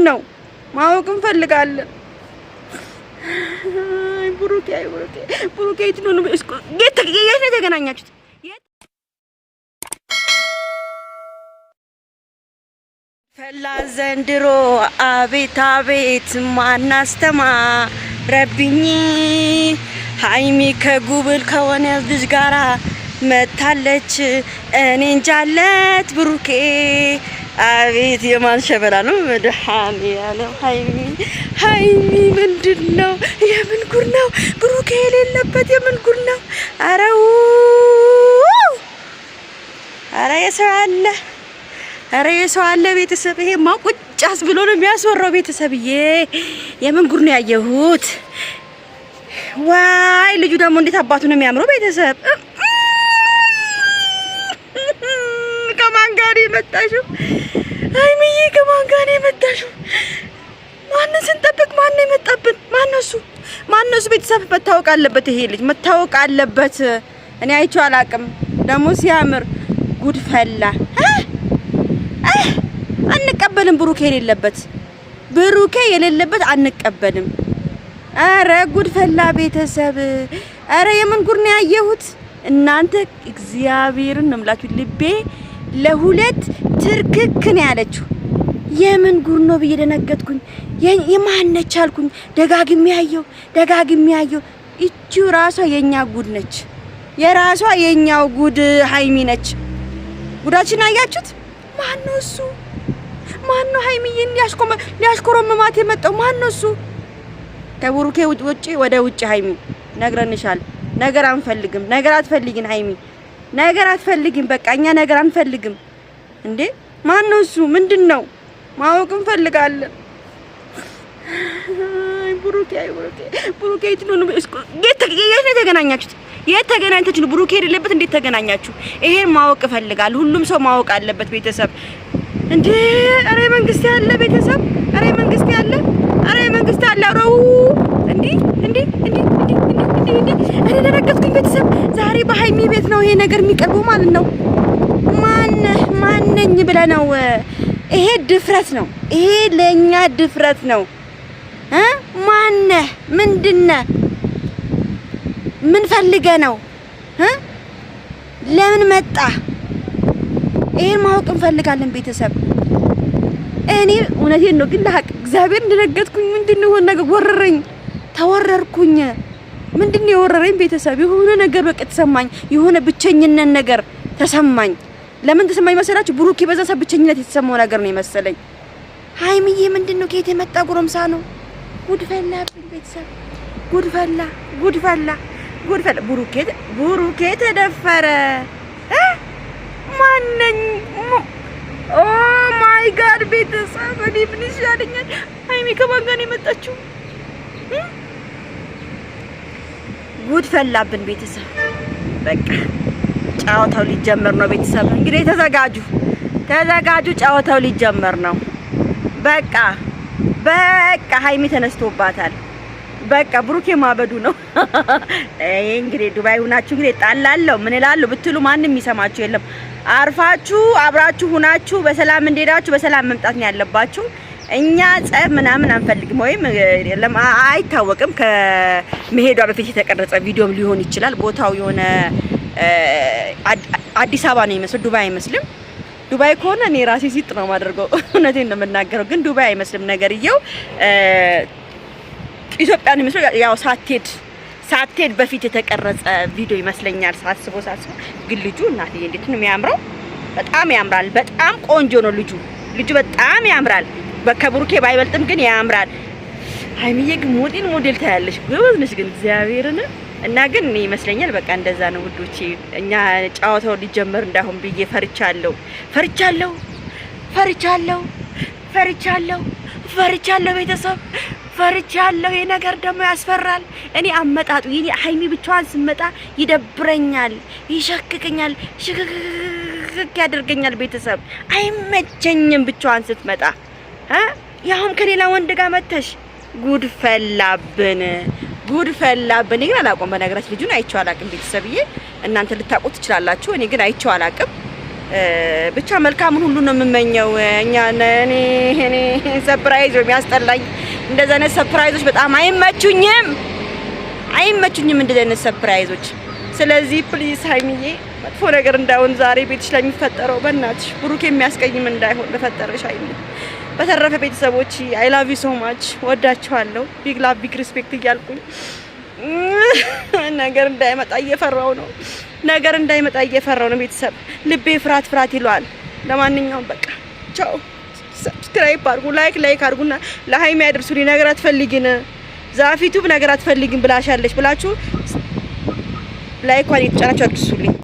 ምንድነው? ማወቅ እንፈልጋለን። ብሩኬ የት ነው የተገናኛችሁት? ፈላ ዘንድሮ አቤት አቤት ማን አስተማረብኝ? ሃይሚ ከጉብል ከሆነ ልጅ ጋራ መታለች። እኔ እንጃለት ብሩኬ አቤት የማን ሸበላ ነው? መድኃኒዓለም ሃይሚ ምንድነው? የምን ጉር ነው? ብሩኬ የሌለበት የምን ጉር ነው? ኧረ የሰው አለ ቤተሰብ። ይሄ ማቁጫስ ብሎ ነው የሚያስወራው ቤተሰብዬ። የምን ጉር ነው ያየሁት? ዋይ ልጁ ደግሞ እንዴት አባቱ ነው የሚያምረው ቤተሰብ። ከማን ጋር የመጣሽው ሃይሚዬ? ከማን ጋር የመጣሽው? ማንን ስንጠብቅ ማን ነው የመጣብን? ማነው እሱ? ቤተሰብ መታወቅ አለበት። ይሄ ልጅ መታወቅ አለበት። እኔ አይቼው አላቅም። ደግሞ ሲያምር ጉድ ፈላ። አንቀበልም። ብሩኬ የሌለበት አንቀበልም። አረ ጉድ ፈላ ቤተሰብ። አረ የምን ጉድ ነው ያየሁት እናንተ? እግዚአብሔርን ነው የምላችሁ። ልቤ ለሁለት ትርክክ ነው ያለችው። የምን ጉድ ነው ብዬ ደነገጥኩኝ። የማነች አልኩኝ። ደጋግሜ ያየው እቺው ራሷ የኛ ጉድ ነች። የራሷ የኛው ጉድ ሃይሚ ነች። ጉዳችን አያችሁት? ማነው እሱ? ማነው ሃይሚዬን ሊያሽኮረመማት የመጣው? ማነው እሱ? ከቡሩኬ ውጪ ወደ ውጪ ሃይሚ ነግረንሻል። ነገር አንፈልግም። ነገር አትፈልጊን ሃይሚ፣ ነገር አትፈልጊም። በቃ እኛ ነገር አንፈልግም። እንዴ ማነው እሱ? ምንድነው? ማወቅ እንፈልጋለን። ብሩኬ የት ነው የተገናኛችሁት? የት ተገናኝታችሁ ነው? ብሩኬ የሌለበት እንዴት ተገናኛችሁ? ይሄን ማወቅ እፈልጋለሁ። ሁሉም ሰው ማወቅ አለበት ቤተሰብ። እንዴ አሬ መንግስት ያለ ቤተሰብ፣ አሬ መንግስት ያለ አረው እንዴ እኔ ደረገጥኩኝ ቤተሰብ። ዛሬ በሃይሚ ቤት ነው ይሄ ነገር የሚቀርበው ማለት ነው። ማነኝ ብለህ ነው? ይሄ ድፍረት ነው። ይሄ ለኛ ድፍረት ነው። ማነህ? ምንድነህ? ምን ፈልገህ ነው? ለምን መጣ? ይሄን ማወቅ እንፈልጋለን ቤተሰብ። እኔ እውነቴን ነው ግን ለሀቅ እግዚአብሔር እንደነገጥኩኝ ምንድነው ነገር ወረረኝ፣ ተወረርኩኝ። ምንድነው የወረረኝ ቤተሰብ? የሆነ ነገር በቃ ተሰማኝ። የሆነ ብቸኝነት ነገር ተሰማኝ። ለምን ተሰማኝ መሰላችሁ? ብሩኬ በዛ ሰዓት ብቸኝነት የተሰማው ነገር ነው የመሰለኝ። ሃይሚዬ ምንድነው? ከየት የመጣ ጎረምሳ ነው? ጉድ ፈላ ቤተሰብ፣ ጉድ ፈላ። ብሩኬ ተደፈረ። ማነኝ? ኦ ማይ ጋድ ቤተሰብ፣ እኔ ምን ይሻለኛል? ሃይሚ ከማን ጋር ነው የመጣችው? ጉድ ፈላብን ቤተሰብ። በቃ ጫወታው ሊጀመር ነው ቤተሰብ። እንግዲህ ተዘጋጁ፣ ጫወታው ሊጀመር ነው። በቃ ሃይሚ ተነስቶባታል። በቃ ብሩኬ ማበዱ ነው። እንግዲህ ዱባይ ሆናችሁ እንግዲህ ጣላለው ምን እላለሁ ብትሉ ማንንም የሚሰማችሁ የለም። አርፋችሁ አብራችሁ ሆናችሁ በሰላም እንደሄዳችሁ በሰላም መምጣት ነው ያለባችሁ። እኛ ጸብ ምናምን አንፈልግም። ወይም አይታወቅም፣ ከመሄዷ በፊት የተቀረጸ ቪዲዮም ሊሆን ይችላል። ቦታው የሆነ አዲስ አበባ ነው የሚመስለው፣ ዱባይ አይመስልም። ዱባይ ከሆነ እኔ ራሴ ሲጥ ነው ማደርገው። እውነቴን ነው የምናገረው። ግን ዱባይ አይመስልም ነገርየው። ኢትዮጵያ ነው የሚመስለው። ያው ሳትሄድ በፊት የተቀረጸ ቪዲዮ ይመስለኛል ሳስበው። ግን ልጁ እናትዬ እንዴት ነው የሚያምረው! በጣም ያምራል። በጣም ቆንጆ ነው ልጁ በጣም ያምራል። ከብሩኬ ባይበልጥም ግን ያምራል። ሃይሚዬ ግን ሞዴል ታያለሽ። ጎበዝ ነሽ ግን እግዚአብሔርን። እና ግን እኔ ይመስለኛል በቃ እንደዛ ነው ውዶቼ። እኛ ጫወታው ሊጀመር እንዳሁን ብዬ ፈርቻለሁ ቤተሰብ፣ ፈርቻለሁ። ይሄ ነገር ደግሞ ያስፈራል። እኔ አመጣጡ የኔ ሃይሚ ብቻዋን ስመጣ ይደብረኛል፣ ይሸክከኛል፣ ሽክክ ያደርገኛል ቤተሰብ። አይመቸኝም ብቻዋን ስትመጣ። ያውም ከሌላ ወንድ ጋር መተሽ ጉድ ፈላብን። ግን አላውቅም። በነገራችን ልጁን አይቼው አላውቅም ቤተሰብዬ። እናንተ ልታውቁት ትችላላችሁ። እኔ ግን አይቼው አላውቅም። ብቻ መልካሙን ሁሉ ነው የምመኘው። እኔ ሰርፕራይዝ ነው የሚያስጠላኝ። እንደዛ አይነት ሰርፕራይዞች በጣም አይመቹኝም እንደዛ አይነት ሰርፕራይዞች። ስለዚህ ፕሊዝ ሀይሚዬ መጥፎ ነገር እንዳይሆን ዛሬ ቤትሽ ላይ የሚፈጠረው በእናትሽ ብሩክ የሚያስቀይም እንዳይሆን ለፈጠረሽ ሀይሚ። በተረፈ ቤተሰቦች አይ ላቭ ዩ ሶ ማች ወዳችኋለሁ። ቢግ ላቭ ቢግ ሪስፔክት እያልኩኝ ነገር እንዳይመጣ እየፈራው ነው ቤተሰብ ልቤ ፍርሃት ይሏል። ለማንኛውም በቃ ቻው። ሰብስክራይብ አድርጉ፣ ላይክ አድርጉና ለሀይሚ ያድርሱልኝ። ነገር አትፈልጊን ዛፊቱ ነገር አትፈልጊን ብላሻለች ብላችሁ ላይኳን የተጫናችሁ አድርሱልኝ።